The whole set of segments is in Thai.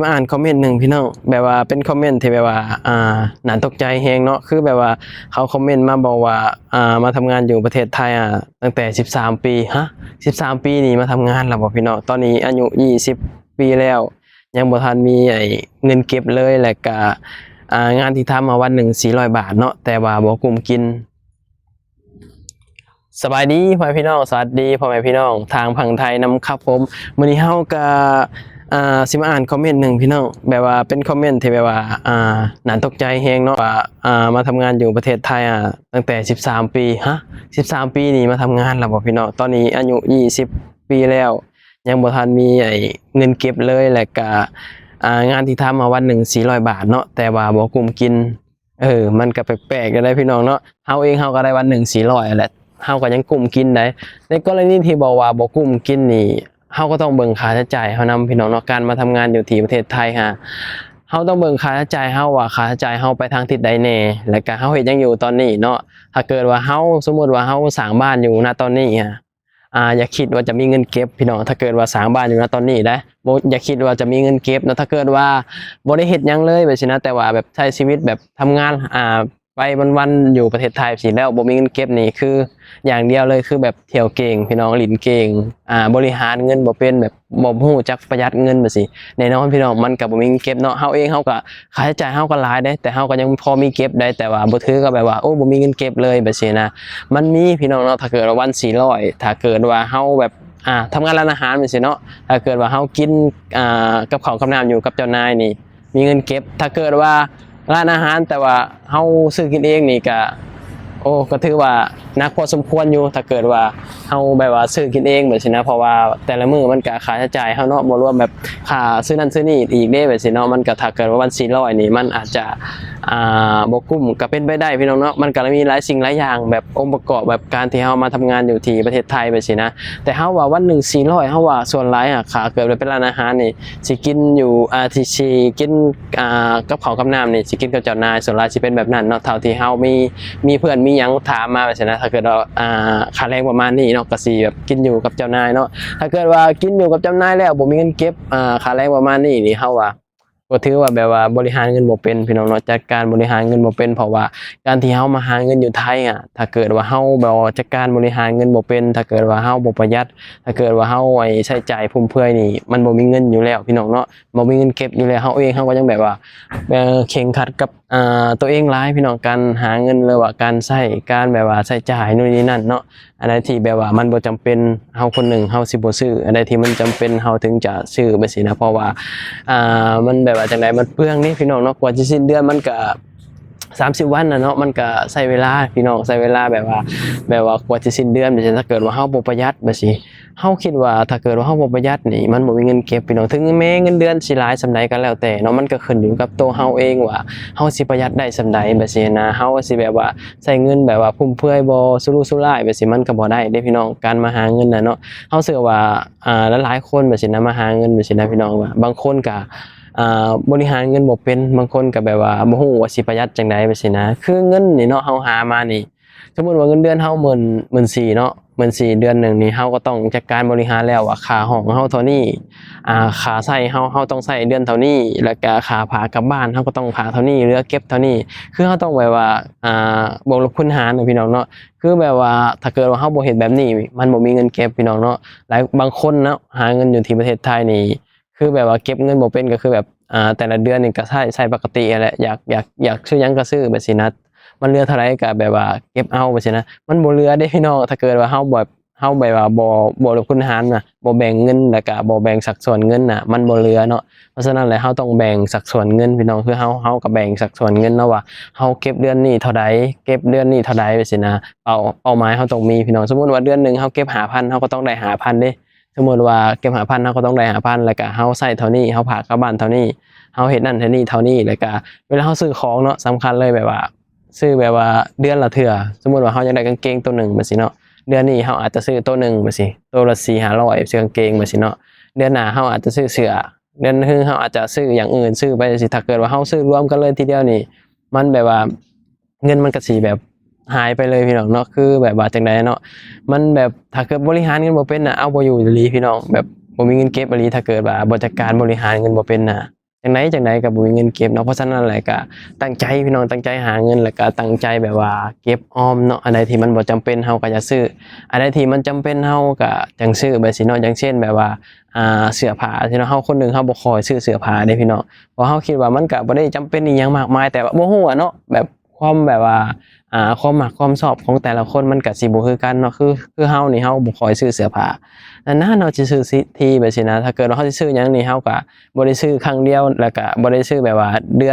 มาอ่านคอมเมนต์หนึ่งพี่น้องแบบว่าเป็นคอมเมนต์ที่แบบว่าน่าตกใจแฮงเนาะคือแบบว่าเขาคอมเมนต์มาบอกว่ามาทำงานอยู่ประเทศไทยตั้งแต่13ปีฮะ13ปีนี่มาทำงานแล้วบ่พี่น้องตอนนี้อายุ20ปีแล้วยังบ่ทันมีเงินเก็บเลยและก็งานที่ทำมาวันหนึ่ง400 บาทเนาะแต่ว่าบ่คุ้มกินสบายดีพ่อแม่พี่น้องสวัสดีพ่อแม่พี่น้องทางฝั่งไทยนำครับผมมื้อนี้เฮาก็สิมาอ่านคอมเมนต์หนึ่งพี่น้องแบบว่าเป็นคอมเมนต์ที่แบบว่าน่าตกใจแฮงเนาะว่ามาทำงานอยู่ประเทศไทยตั้งแต่13ปีฮะ13ปีนี่มาทำงานแล้วบ่พี่น้องตอนนี้อายุ20ปีแล้วยังบ่ทันมีเงินเก็บเลยและก็งานที่ทำมาวันหนึ่ง400 บาทเนาะแต่ว่าบ่คุ้มกินมันก็แปลกๆกันได้พี่น้องเนาะเฮาเองเฮาก็ได้วันหนึ่ง400แหละเฮาก็ยังกุมกินได้ในกรณีที่บอกว่าบ่กุมกินนี่เฮาก็ต้องเบิ่งค่าใช้จ่ายเฮานำพี่น้องเนาะการมาทำงานอยู่ที่ประเทศไทยเฮาต้องเบิ่งค่าใช้จ่ายเฮาว่าค่าใช้จ่ายเฮาไปทางทิศใดแน่แล้วก็เฮาเฮ็ดหยังอยู่ตอนนี้เนาะถ้าเกิดว่าเฮาสมมุติว่าเฮาสร้างบ้านอยู่ณตอนนี้อย่าคิดว่าจะมีเงินเก็บพี่น้องถ้าเกิดว่าสร้างบ้านอยู่ณตอนนี้นะบ่อย่าคิดว่าจะมีเงินเก็บนะถ้าเกิดว่าบ่ได้เฮ็ดหยังเลยแบบนี้นะแต่ว่าแบบใช้ชีวิตแบบทำงานไปวันๆอยู่ประเทศไทยสิแล้วบ่มีเงินเก็บนี่คืออย่างเดียวเลยคือแบบเที่ยวเก่งพี่น้องหลินเก่งบริหารเงินบ่เป็นแบบบ่ฮู้จักประหยัดเงินแบบสิแน่นอนพี่น้องมันก็บ่มีเงินเก็บเนาะเฮาเองเฮาก็ค่าใช้จ่ายเฮาก็หลายเด้แต่เฮาก็ยังพอมีเก็บได้แต่ว่าบ่ถือกับแบบว่าโอ้บ่มีเงินเก็บเลยแบบสินะมันมีพี่น้องเนาะถ้าเกิดว่าวัน400ถ้าเกิดว่าเฮาแบบทำงานร้านอาหารแบบสิเนาะถ้าเกิดว่าเฮากินกับข้าวกับน้ำอยู่กับเจ้านายนี่มีเงินเก็บถ้าเกิดว่าร้านอาหารแต่ว่าเฮาซื้อกินเองนี่ก็ถือว่านักพอสมควรอยู่ถ้าเกิดว่าเฮาแบบว่าซื้อกินเองแบบนี้นะเพราะว่าแต่ละมื้อมันก็ค่าใช้จ่ายเฮาเนาะบ่รวมแบบค่าซื้อนั่นซื้อนี่อีกเด้แบบนี้เนาะมันก็ถ้าเกิดว่าวัน400นี่มันอาจจะบ่คุ้มก็เป็นไปได้พี่น้องเนาะมันก็มีหลายสิ่งหลายอย่างแบบองค์ประกอบแบบการที่เฮามาทำงานอยู่ที่ประเทศไทยแบบนี้นะแต่เฮาว่าวันหนึ่ง400เฮาว่าส่วนหลายค่าเกิดเป็นร้านอาหารนี่สิกินอยู่ที่สิกินกับข้าวกับน้ำนี่สิกินกับเจ้านายส่วนหลายสิเป็นแบบนั้นเนาะเท่าที่เฮามีเพื่อนมีหยังถามมาแบบนี้นะถ้าเกิดว่าค่าแรงประมาณนี้เนาะก็สิแบบกินอยู่กับเจ้านายเนาะถ้าเกิดว่ากินอยู่กับเจ้านายแล้วบ่มีเงินเก็บค่าแรงประมาณนี้นี่เฮาว่าก็ถือว่าแบบว่าบริหารเงินบ่เป็นพี่น้องเนาะจัดการบริหารเงินบ่เป็นเพราะว่าการที่เฮามาหาเงินอยู่ไทยถ้าเกิดว่าเฮาแบบว่าจัดการบริหารเงินบ่เป็นถ้าเกิดว่าเฮาบ่ประหยัดถ้าเกิดว่าเฮาใช้จ่ายฟุ่มเฟือยนี่มันบ่มีเงินอยู่แล้วพี่น้องเนาะบ่มีเงินเก็บอยู่แล้วเฮาเองเฮาก็ยังแบบว่าเข่งขัดกับตัวเองหลายพี่น้องการหาเงินหรือว่าการใช้การแบบว่าใช้จ่ายนู่นนี่นั่นเนาะอะไรที่แบบว่ามันบ่จำเป็นเฮาคนหนึ่งเฮาสิบ่ซื้ออะไรที่มันจำเป็นเฮาถึงจะซื้อไปสินะเพราะว่ามันแบบว่าจังได๋มันเปลืองนี่พี่น้องเนาะกว่าจะสิ้นเดือนมันก็30วันน่ะเนาะมันก็ใช้เวลาพี่น้องใช้เวลาแบบว่ากว่าจะสิ้นเดือนแบบนี้ถ้าเกิดว่าเฮาบ่ประหยัดแบบสิเฮาคิดว่าถ้าเกิดว่าเฮาบ่ประหยัดนี่มันบ่มีเงินเก็บพี่น้องถึงแม้เงินเดือนสิหลายส่ำใดก็แล้วแต่เนาะมันก็ขึ้นอยู่กับตัวเฮาเองว่าเฮาสิประหยัดได้ส่ำใดแบบสินะเฮาสิแบบว่าใช้เงินแบบว่าฟุ่มเฟือยบ่สุรุ่ยสุร่ายแบบสิมันก็บ่ได้เด้พี่น้องการมาหาเงินน่ะเนาะเฮาเชื่อว่าหลายๆคนแบบสินะมาหาเงินแบบสินะพี่น้องว่าบางคนก็บริหารเงินบ่เป็นบางคนก็แบบว่าบ่ฮู้ว่าสิประหยัดจังได๋แบบสินะคือเงินนี่เนาะเฮาหามานี่สมมุติว่าเงินเดือนเฮา14,000เนาะ14,000เดือนหนึ่งนี่เฮาก็ต้องจัดการบริหารแล้วว่าค่าห้องเฮาเท่านี้ค่าใช้เฮาต้องใช้เดือนเท่านี้แล้วก็ค่าผากลับบ้านเฮาก็ต้องผาเท่านี้เหลือเก็บเท่านี้คือเฮาต้องแบบว่าบวกลบคูณหารน่ะพี่น้องเนาะคือแบบว่าถ้าเกิดว่าเฮาบ่เฮ็ดแบบนี้มันบ่มีเงินเก็บพี่น้องเนาะบางคนเนาะหาเงินอยู่ที่ประเทศไทยนี่คือแบบว่าเก็บเงินบ่เป็นก็คือแบบแต่ละเดือนนี่ก็ใช้ปกตินั่นแหละอยากซื้อหยังก็ซื้อแบบสินะมันเหลือเท่าไรก็แบบว่าเก็บเอาแบบสินะมันบ่เหลือเด้พี่น้องถ้าเกิดว่าเฮาแบบว่าบ่ลบคูณหารน่ะบ่แบ่งเงินแล้วก็บ่แบ่งสัดส่วนเงินน่ะมันบ่เหลือเนาะเพราะฉะนั้นแล้วเฮาต้องแบ่งสัดส่วนเงินพี่น้องคือเฮาก็แบ่งสัดส่วนเงินเนาะว่าเฮาเก็บเดือนนี้เท่าใดเก็บเดือนนี้เท่าใดแบบสินะเป้าหมายเฮาต้องมีพี่น้องสมมุติว่าเดือนหนึงเฮาเก็บ5,000เฮาก็ต้องได้5,000เด้สมมุติว่าเก็บ5,000เฮาก็ต้องได้5,000แล้วก็เฮาใช้เท่านี้เฮาพากลับบ้านเท่านี้เฮาเฮ็ดนั่นเฮ็ดนี่เท่านี้แล้วก็เวลาเฮาซื้อของเนาะสำคัญเลยแบบว่าซื้อแบบว่าเดือนละเทื่อสมมุติว่าเฮาอยากได้กางเกงตัวหนึ่งแบบสิเนาะเดือนนี้เฮาอาจจะซื้อตัวหนึ่งแบบสิตัวละ400-500ซื้อกางเกงแบบสิเนาะเดือนหน้าเฮาอาจจะซื้อเสื้อเดือนนึงเฮาอาจจะซื้ออย่างอื่นซื้อไปสิถ้าเกิดว่าเฮาซื้อรวมกันเลยทีเดียวนี่มันแบบว่าเงินมันก็สิแบบหายไปเลยพี่น้องเนาะคือแบบว่าจังได๋เนาะมันแบบถ้าเกิดบริหารเงินบ่เป็นน่ะเอาบ่อยู่อีหลีพี่น้องแบบบ่มีเงินเก็บอีหลีถ้าเกิดว่าบ่จัดการบริหารเงินบ่เป็นน่ะ จังไดก็บ่มีเงินเก็บเนาะเพราะฉะนั้นแหละก็ตั้งใจพี่น้องตั้งใจหาเงินแล้วก็ตั้งใจแบบว่าเก็บออมเนาะอันใดที่มันบ่จำเป็นเฮาก็อย่าซื้ออันใดที่มันจำเป็นเฮาก็จังซื้อแบบสิเนาะอย่างเช่นแบบว่าเสื้อผ้าที่เนาะเฮาคนหนึงเฮาบ่ค่อยซื้อเสื้อผ้าเด้พี่น้องเพราะเฮาคิดว่ามันก็บ่ได้จำเป็นอีหยังมากมายแต่ว่าบ่ฮู้อะเนาะแบบความแบบว่าความมักความชอบของแต่ละคนมันก็สิบ่คือกันเนาะคือเฮานี่เฮาบ่ค่อยซื้อเสื้อผ้านานๆเนาะสิซื้อทีแบบสินะถ้าเกิดว่าเฮาสิซื้อหยังนี่เฮาก็บ่ได้ซื้อครั้งเดียวแล้วก็บ่ได้ซื้อแบบว่าเดื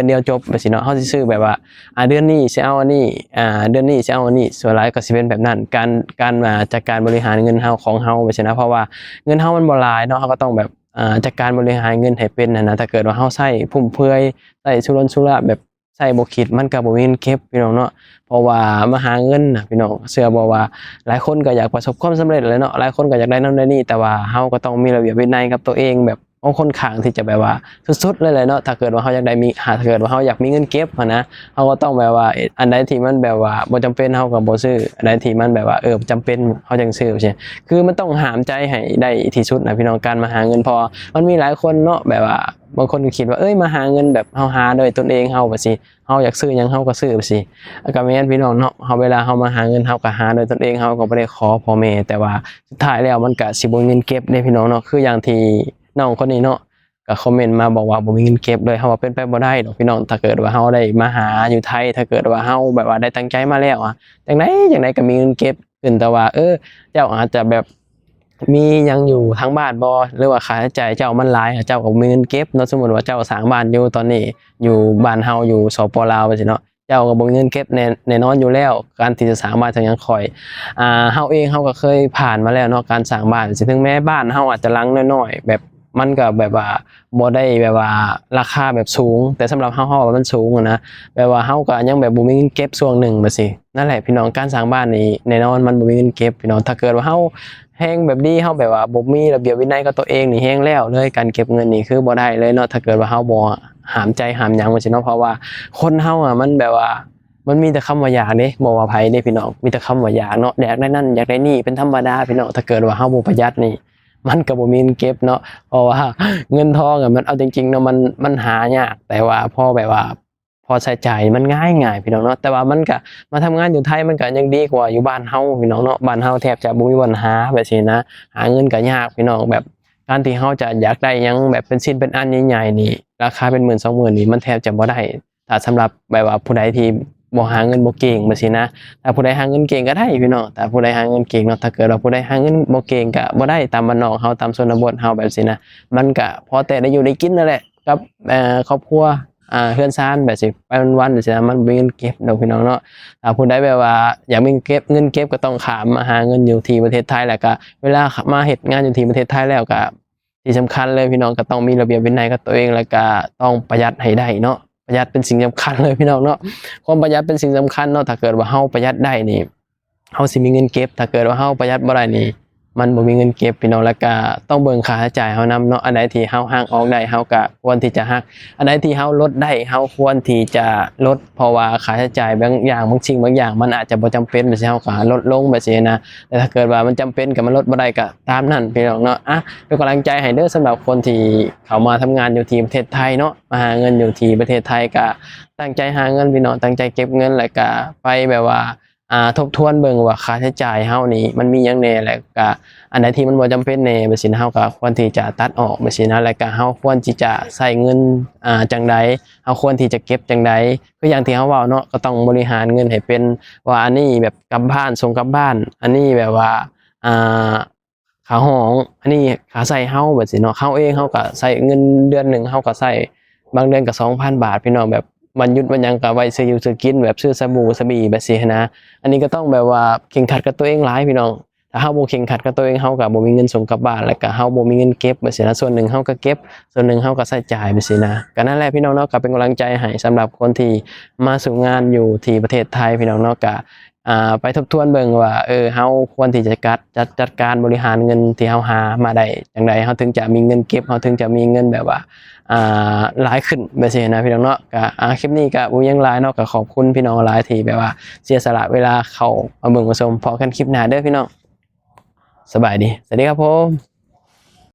อนเดียวจบแบบสิเนาะเฮาสิซื้อแบบว่าเดือนนี้สิเอาอันนี้เดือนนี้สิเอาอันนี้ส่วนหลายก็สิเป็นแบบนั้นการจัดการบริหารเงินเฮาของเฮาแบบสินะเพราะว่าเงินเฮามันบ่หลายเนาะเฮาก็ต้องแบบจัดการบริหารเงินให้เป็นนะถ้าเกิดว่าเฮาใช้ฟุ่มเฟือยใช้สุรุ่ยสุร่ายแบบใช้บ่คิดมันก็บ่มีเงินเก็บพี่น้องเนาะเพราะว่ามาหาเงินน่ะพี่น้องเชื่อบ่ว่าหลายคนก็อยากประสบความสำเร็จแหละเนาะหลายคนก็อยากได้นั่นได้นี่แต่ว่าเฮาก็ต้องมีระเบียบวินัยกับตัวเองแบบเอาค่อนข้างที่จะแบบว่าสุดๆเลยแหละเนาะถ้าเกิดว่าเฮาอยากได้ถ้าเกิดว่าเฮาอยากมีเงินเก็บนะเฮาก็ต้องแบบว่าอันใดที่มันแบบว่าบ่จำเป็นเฮาก็บ่ซื้ออันใดที่มันแบบว่าจำเป็นเฮาจังซื้อใช่คือมันต้องหามใจให้ได้ที่สุดนะพี่น้องการมาหาเงินพอมันมีหลายคนเนาะแบบว่าบางคนก็คิดว่ามาหาเงินแบบเฮาหาโดยตนเองเฮาแบบสิเฮาอยากซื้อหยังเฮาก็ซื้อไปสิก็แม่นพี่น้องเนาะเฮาเวลาเฮามาหาเงินเฮาก็หาโดยตนเองเฮาก็บ่ได้ขอพ่อแม่แต่ว่าสุดท้ายแล้วมันก็สิบ่มีเงินเก็บเด้พี่น้องเนาะคืออย่างที่น้องคนนี้เนาะก็คอมเมนต์มาบอกว่าบ่มีเงินเก็บเลยเฮาว่าเป็นไปบ่ได้ดอกพี่น้องถ้าเกิดว่าเฮาได้มาหาอยู่ไทยถ้าเกิดว่าเฮาแบบว่าได้ตั้งใจมาแล้วจังไดก็มีเงินเก็บขึ้นแต่ว่าเจ้าอาจจะแบบมีหยังอยู่ทางบ้านบ่หรือว่าค่าใช้จ่ายเจ้ามันหลายเจ้าก็บ่มีเงินเก็บเนาะสมมุติว่าเจ้าสร้างบ้านอยู่ตอนนี้อยู่บ้านเฮาอยู่สปลาวว่าซี่เนาะเจ้าก็บ่มีเงินเก็บแน่นอนอยู่แล้วการที่จะสร้างบ้านทั้งหยังค่อยเฮาเองเฮาก็เคยผ่านมาแล้วเนาะการสร้างบ้านสิถึงแม้บ้านเฮาอาจจะหลังน้อยๆแบบมันก็แบบว่าบ่ได้แบบว่าราคาแบบสูงแต่สำหรับเฮาว่ามันสูงอะนะแบบว่าเฮาก็ยังแบบบ่มีเงินเก็บช่วงหนึ่งแบบสินั่นแหละพี่น้องการสร้างบ้านนี่แน่นอนมันบ่มีเงินเก็บพี่น้องถ้าเกิดว่าเฮาแฮงแบบนี้เฮาแบบว่าบ่มีระเบียบวินัยกับตัวเองนี่แฮงแล้วเลยการเก็บเงินนี่คือบ่ได้เลยเนาะถ้าเกิดว่าเฮาบ่หามใจหามหยังว่าซี่เนาะเพราะว่าคนเฮาอะมันแบบว่ามันมีแต่คำว่าอยากเด้บ่ว่าไผเด้พี่น้องมีแต่คำว่าอยากเนาะอยากได้นั่นอยากได้นี่เป็นธรรมดาพี่น้องถ้าเกิดว่าเฮาบ่ประหยัดนี่มันก็บ่มีเงินเก็บเนาะเพราะว่าเงินทองอะมันเอาจริงๆเนาะมันหายากแต่ว่าพอแบบว่าพอใช้จ่ายมันง่ายพี่น้องเนาะแต่ว่ามันก็มาทำงานอยู่ไทยมันก็ยังดีกว่าอยู่บ้านเฮาพี่น้องเนาะบ้านเฮาแทบจะบ่มีวันหาแบบนี้นะหาเงินก็ยากพี่น้องแบบการที่เฮาจะอยากได้หยังแบบเป็นชิ้นเป็นอันใหญ่ๆนี่ราคาเป็นหมื่น2 0,000นี่มันแทบจะบ่ได้ถ้าสำหรับแบบว่าผู้ใดที่บ่หาเงินบ่เก่งแบบนี้นะถ้าผู้ใดหาเงินเก่งก็ได้พี่น้องแต่ผู้ใดหาเงินเก่งเนาะถ้าเกิดว่าผู้ใดหาเงินบ่เก่งก็บ่ได้ตามบ้านนอกเฮาตามชนบทเฮาแบบนี้นะมันก็พอแต่ได้อยู่ได้กินนั่นแหละกับครอบครัวเฮือนซ่านแบบสิไปวันๆจังซี่นะมันบ่มีเงินเก็บดอกพี่น้องเนาะถ้าผู้ใดแบบว่าอยากมีเงินเก็บก็ต้องข้ามมาหาเงินอยู่ที่ประเทศไทยแล้วก็เวลามาเฮ็ดงานอยู่ที่ประเทศไทยแล้วก็ที่สำคัญเลยพี่น้องก็ต้องมีระเบียบวินัยกับตัวเองแล้วก็ต้องประหยัดให้ได้เนาะประหยัดเป็นสิ่งสำคัญเลยพี่น้องเนาะความประหยัดเป็นสิ่งสำคัญเนาะถ้าเกิดว่าเฮาประหยัดได้นี่เฮาสิมีเงินเก็บถ้าเกิดว่าเฮาประหยัดบ่ได้นี่มันบ่มีเงินเก็บพี่น้องแล้วก็ต้องเบิ่งค่าใช้จ่ายเฮานำเนาะอันใดที่เฮาหักออกได้เฮาก็ควรที่จะหักอันใดที่เฮาลดได้เฮาควรที่จะลดเพราะว่าค่าใช้จ่ายบางอย่างบางสิ่งบางอย่างมันอาจจะบ่จำเป็นแบบนี้เฮาก็ลดลงแบบนี้นะแต่ถ้าเกิดว่ามันจำเป็นก็มันลดบ่ได้ก็ตามนั้นพี่น้องเนาะเป็นกำลังใจให้เด้อสำหรับคนที่เข้ามาทำงานอยู่ที่ประเทศไทยเนาะมาหาเงินอยู่ที่ประเทศไทยก็ตั้งใจหาเงินพี่น้องตั้งใจเก็บเงินแล้วก็ไปแบบว่าทบทวนเบิ่งว่าค่าใช้จ่ายเฮานี่มันมีหยังแหน่แล้วก็อันใดที่มันบ่จำเป็นแหน่แบบนี้เฮาก็ควรที่จะตัดออกแบบนี้นะแล้วก็เฮาควรที่จะใช้เงินจังใดเฮาควรที่จะเก็บจังใดคืออย่างที่เฮาเว้าเนาะก็ต้องบริหารเงินให้เป็นว่าอันนี้แบบกลับบ้านส่งกลับบ้านอันนี้แบบว่าค่าห้องอันนี้ค่าใช้เฮาแบบนี้เนาะเฮาเองเฮาก็ใช้เงินเดือนหนึงเฮาก็ใช้บางเดือนก็ 2,000 บาทพี่น้องแบบวันหยุดวันหยังก็ไว้ซื้ออยู่ซื้อกินแบบซื้อสบู่สบี่แบบนี้นะอันนี้ก็ต้องแบบว่าเข่งขัดกับตัวเองหลายพี่น้องถ้าเฮาบ่เข่งขัดกับตัวเองเฮาก็บ่มีเงินส่งกลับบ้านแล้วก็เฮาบ่มีเงินเก็บแบบนี้นะส่วนหนึ่งเฮาก็เก็บส่วนหนึ่งเฮาก็ใช้จ่ายแบบนี้นะก็นั่นแหละพี่น้องเนาะก็เป็นกำลังใจให้สำหรับคนที่มาสู่งานอยู่ที่ประเทศไทยพี่น้องเนาะก็ไปทบทวนเบิ่งว่าเฮาควรที่จะจัดการบริหารเงินที่เฮาหามาได้จังไดเฮาถึงจะมีเงินเก็บเฮาถึงจะมีเงินแบบว่าหลายขึ้นแบบนี้นะพี่น้องเนาะก็คลิปนี้ก็บ่มีหยังหลายเนาะก็ขอบคุณพี่น้องหลายที่แบบว่าเสียสละเวลาเข้ามาเบิ่งมาชมพอกันคลิปหน้าเด้อพี่น้องสบายดีสวัสดีครับผม